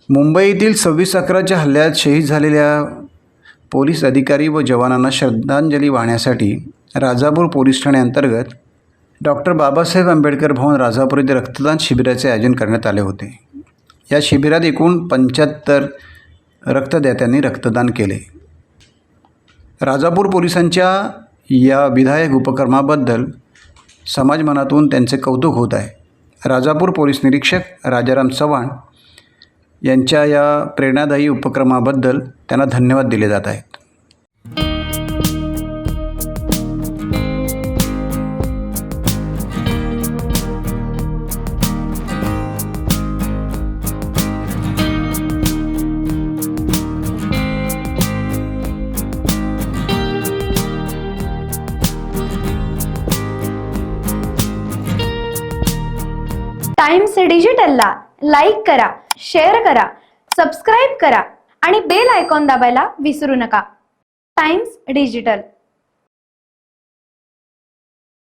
मुंबईतील 26/11च्या हल्ल्यात शहीद झालेल्या पोलीस अधिकारी व जवानांना श्रद्धांजली वाहण्यासाठी राजापूर पोलीस ठाण्याअंतर्गत डॉक्टर बाबासाहेब आंबेडकर भवन राजापूर येथे रक्तदान शिबिराचे आयोजन करण्यात आले होते। या शिबिरात एकूण 75 रक्तदात्यांनी रक्तदान केले। राजापूर पोलिसांच्या या विधायक उपक्रमाबद्दल समाज मनातून त्यांचे कौतुक होत आहे। राजापूर पोलीस निरीक्षक राजाराम चव्हाण यांच्या या प्रेरणादायी उपक्रमाबद्दल त्यांना धन्यवाद दिले जात आहेत। टाइम्स डिजिटलला लाईक करा, शेअर करा, सबस्क्राईब करा आणि बेल आयकॉन दाबायला विसरू नका। Times digital.